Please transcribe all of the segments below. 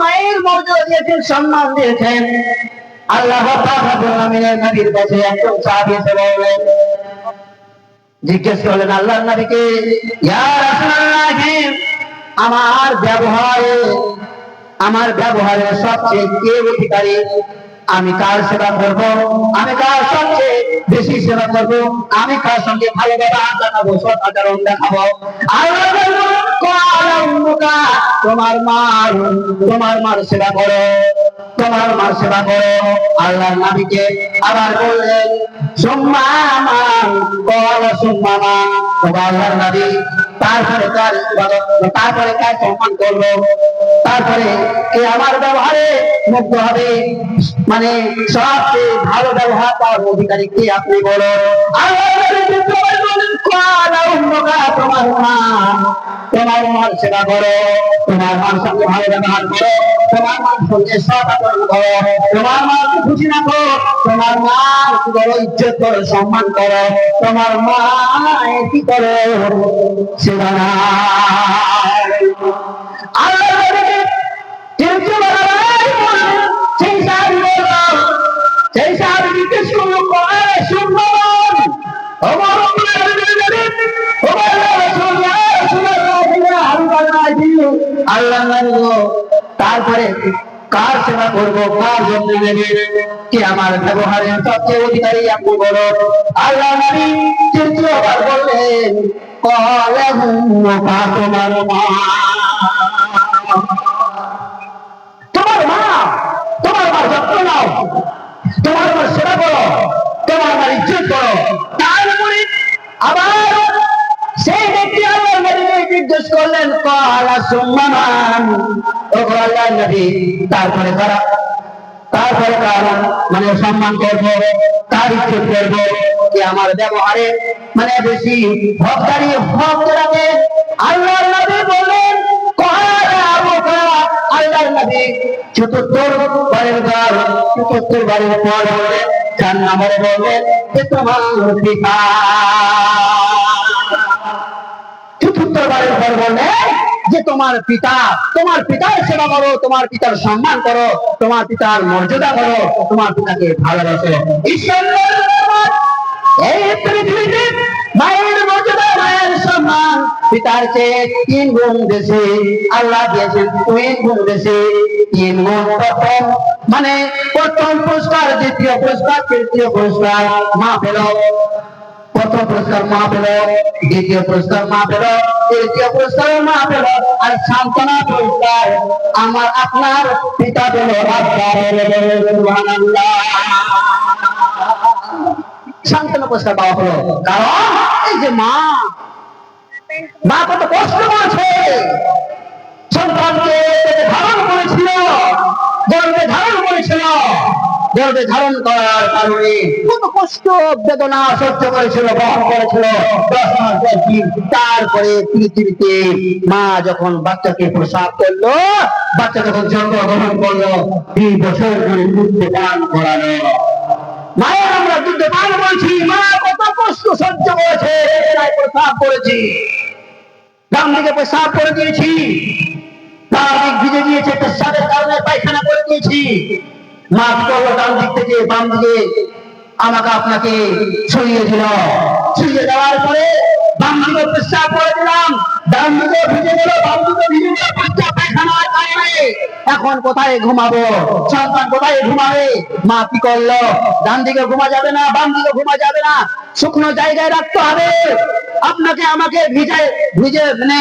মায়ের মর্যাদা দিয়েছেন, সম্মান দিয়েছেন। আল্লাহ রাব্বুল আলামিনের নবীর কাছে একজন সাহাবী এসে বললেন, জিজ্ঞেস করলেন আল্লাহর নবীকে, ইয়া রাসূলুল্লাহ, আমার ব্যবহারে সবচেয়ে কে অধিকারী? আমি কার সেবা করব? আমি কার সবচেয়ে বেশি সেবা করব? আমি কার সঙ্গে ভালো ব্যবহার দেখাবো, সৎ আচরণ দেখাবো? আল্লাহ বললেন, ক্বালা উম্মুকা, তোমার মার সেবা করো, তোমার মার সেবা করো। আল্লাহর নবীকে আবার বললেন, সুম্মা মান, ক্বালা সুম্মা মান। আল্লাহর নবী তারপরে কার ইবাদত, তারপরে কার সম্মান করবো, তারপরে কে আমার ব্যবহারে মুগ্ধ হবে, মানে সবচেয়ে ভালো ব্যবহার তার অধিকারী কে আপনি বলুন। তোমার মার সেবা করো, তোমার মার সঙ্গে ভালো ব্যবহার করো, তোমার মার সঙ্গে সৎ আচরণ করো, তোমার মাকে খুশি রাখো, তোমার মার কি করো, ইজ্জত করো, সম্মান করো, তোমার মা কি করো, সেবা না। আল্লাহ সেই সাহাবী জিজ্ঞেস করলো, তারপরে কার সেবা করবো, কার জন্য নেবে, কে আমার ব্যবহারের সবচেয়ে অধিকারী আপনি বলো। আল্লাহ নবী তৃতীয়বার বললেন, তোমার মা, তোমার মা, তোমার মার যত্ন নাও, তোমার মার সেবা করো, তোমার মার ইজ্জত করো। তারপরে আবার সেই ব্যক্তি আল্লাহর নবীকে জিজ্ঞেস করলেন, ক্বালা সুম্মা মান, ও আল্লাহর নবী, তারপরে কারা, তারপরে কার মানে সম্মান করবো, কার ইজ্জত করবো, কি আমার ব্যবহারে মানে বেশি হকদারি, হক রাখে? আল্লাহর নবী বললেন, আল্লাহর নবী চতুর্থবারের পর বললেন, 4 নম্বরে বললেন যে তোমার পিতা। চতুর্থবারের পর বললেন যে তোমার পিতা, তোমার পিতার সেবা করো, তোমার পিতার সম্মান করো, তোমার পিতার মর্যাদা করো, তোমার পিতাকে ভালোবাসো। এই পৃথিবীতে মায়ের মর্যাদা, মায়ের সম্মান পিতার চেয়ে 3 গুণ বেশি আল্লাহ দিয়েছেন, 3 গুণ বেশি, 3 গুণ। মানে প্রথম পুরস্কার, দ্বিতীয় পুরস্কার, তৃতীয় পুরস্কার মা পেল। প্রথম পুরস্কার মা পেল, দ্বিতীয় পুরস্কার মা পেল, তৃতীয় পুরস্কার মা পেল, আর সান্ত্বনা পুরস্কার আমার আপনার পিতা পেল। সুবহানাল্লাহ, সান্ত্বনা পুরস্কার পাওয়া হলো। কারণ এই যে মা কত কষ্ট করেছে, সন্তানকে ধারণ করেছিল, গর্ভে ধারণ করেছিল, গর্ভে ধারণ করার কারণে কত কষ্ট বেদনা সহ্য করেছিল, বহন করেছিল 10 মাস 10 দিন। তারপরে পৃথিবীতে মা যখন বাচ্চাকে প্রসব করলো, বাচ্চা যখন জন্মগ্রহণ করলো, 2 বছর ধরে দুধ পান করানো। মায়ের আমরা দুধ পান করেছি, মা কত কষ্ট সহ্য করেছে, প্রসব করেছি, ডান দিকে পেশাব করে দিয়েছি, ডান দিক ভিজে দিয়েছে, পেশাবের কারণে পায়খানা করে দিয়েছি। মা কি করলো, ডান দিক থেকে বাম দিকে আমাকে আপনাকে ছড়িয়ে দিল, ছড়িয়ে দেওয়ার পরে বাম দিকে পেশাব করে দিলাম, ডান দিকে ভিজে গেল, বাম দিকে ভিজে গেল, পেশাব পায়খানার কারণে। এখন কোথায় ঘুমাবো, সন্তান কোথায় ঘুমাবে? মা কি করলো, ডান দিকে ঘুমা যাবে না, বাম দিকে ঘুমা যাবে না, শুকনো জায়গায় রাখতে হবে। আপনাকে আমাকে ভিজে মানে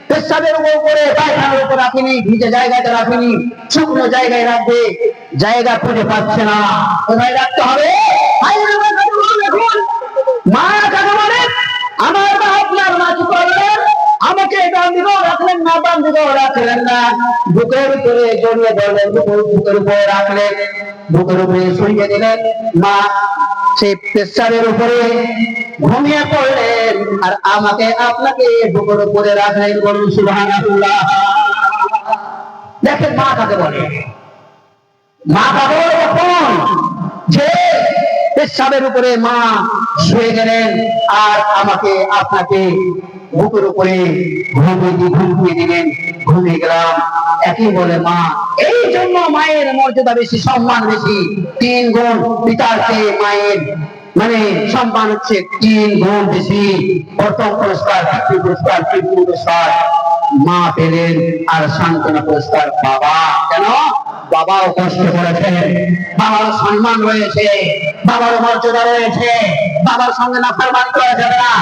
পেশাবের উপরে, পায়খানার উপর রাখিনি, ভিজে জায়গাতে রাখিনি, শুকনো জায়গায় রাখবে, জায়গা খুঁজে পাচ্ছে না, কোথায় রাখতে হবে? মা কাকে বলে? আমার মা, আপনার মা কি করলেন? আমাকে ডান দিকেও রাখলেন না, বাম দিকেও রাখলেন না, বুকের উপরে জড়িয়ে ধরলেন, বুকের উপরে রাখলেন, বুকের উপরে শুইয়ে দিলেন। মা সেই পেশাবের উপরে ঘুমিয়ে পড়লেন, আর আমাকে আপনাকে বুকের উপরে রাখলেন। বলুন সুবহানাল্লাহ। দেখেন মা কাকে বলে? মা কাকে বলে? যে পেশাবের উপরে মা শুয়ে গেলেন, আর আমাকে আপনাকে বুকের উপরে ঘুমিয়ে দিলেন, ঘুমিয়ে গেলাম। একই বলে মা, এই জন্য মায়ের মর্যাদা বেশি, সম্মান বেশি, 3 গুণ পিতার চেয়ে মায়ের মানে সম্মান হচ্ছে 3 গুণ বেশি। প্রথম পুরস্কার পিতৃ পুরস্কার, তৃতীয় পুরস্কার মা পেলেন, আর সান্ত্বনা পুরস্কার বাবা। কেন? বাবাও কষ্ট করেছে, বাবার সম্মান রয়েছে, বাবার মর্যাদা রয়েছে, বাবার সঙ্গে নাফরমানি করা যাবে না,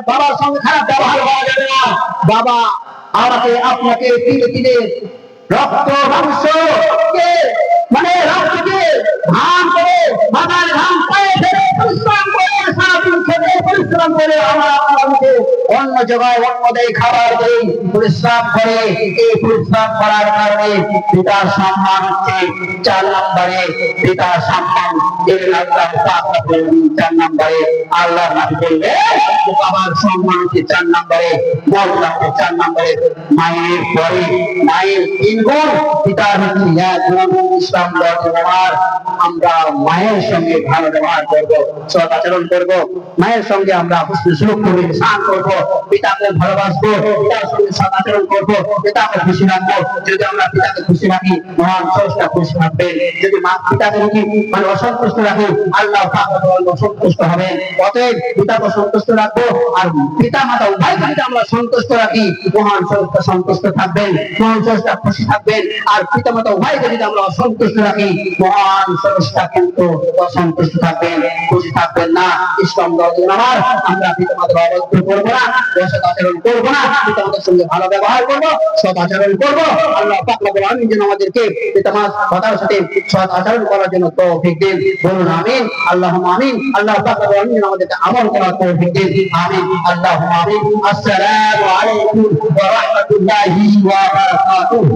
বাবার সঙ্গে খারাপ ব্যবহার করা যাবে না। বাবা আমাকে আপনাকে তিলে তিলে রক্ত মাংস মানে রক্তকে ধান করে, বাবার ধান পায়ে ফেলে পরিশ্রম করে, সারাদিন খেতে পরিশ্রম করে আমরা আপনাকে অন্য জায়গায় অন্য দেয় খাবার দেই, পরিশ্রম করে। এই পরিশ্রম করার কারণে পিতার সম্মান হচ্ছে 4 নম্বরে, পিতার সম্মান 4 নম্বরে। আল্লাহ নবী বললেন বাবার সম্মান হচ্ছে 4 নম্বরে, মর্যাদা হচ্ছে 4 নম্বরে, মায়ের পরে মায়ের 3 গুণ, পিতার হচ্ছে 1 গুণ। ইসলাম ধর্মের আমরা মায়ের সঙ্গে ভালো ব্যবহার করবো, সৎ আচরণ করবো, মায়ের সঙ্গে আমরা হুসনে সুলুক করবো, ইহসান করবো, পিতাকে ভালোবাসবো, পিতার সঙ্গে সৎ আচরণ করবো, পিতাকে খুশি রাখবো। যদি আমরা পিতাকে খুশি রাখি, মহান স্রষ্টা খুশি থাকবেন। যদি মা পিতাকে মানে অসন্তুষ্ট রাখি, আল্লাহ পাক অসন্তুষ্ট হবেন। অতএব পিতাকে সন্তুষ্ট রাখবো, আর পিতা মাতা উভয়কে যদি আমরা সন্তুষ্ট রাখি, মহান স্রষ্টা সন্তুষ্ট থাকবেন, মহান স্রষ্টা খুশি থাকবেন। আর পিতা মাতা উভয়কে যদি আমরা অসন্তুষ্ট রাখি, মহান স্রষ্টা কিন্তু অসন্তুষ্ট থাকবেন, খুশি থাকবেন না। ইসলাম ধর্মের আমার আমরা পিতা মাতার অবাধ্য করবো না, অসৎ আচরণ করবো না, পিতা মাতার সঙ্গে ভালো ব্যবহার করবো, সৎ আচরণ করবো। আল্লাহ পাক রব্বুল আলামিন যেন আমাদেরকে পিতা মাতার সাথে সৎ আচরণ করার জন্য তৌফিক দেন, বলুন আমিন, আল্লাহুম্মা আমিন। আল্লাহ পাক রব্বুল আলামিন যেন আমাদেরকে আমল করার তৌফিক দেন, আমিন, আল্লাহুম্মা আমিন। আসসালামু আলাইকুম ওয়া রাহমাতুল্লাহি ওয়া বারাকাতুহু।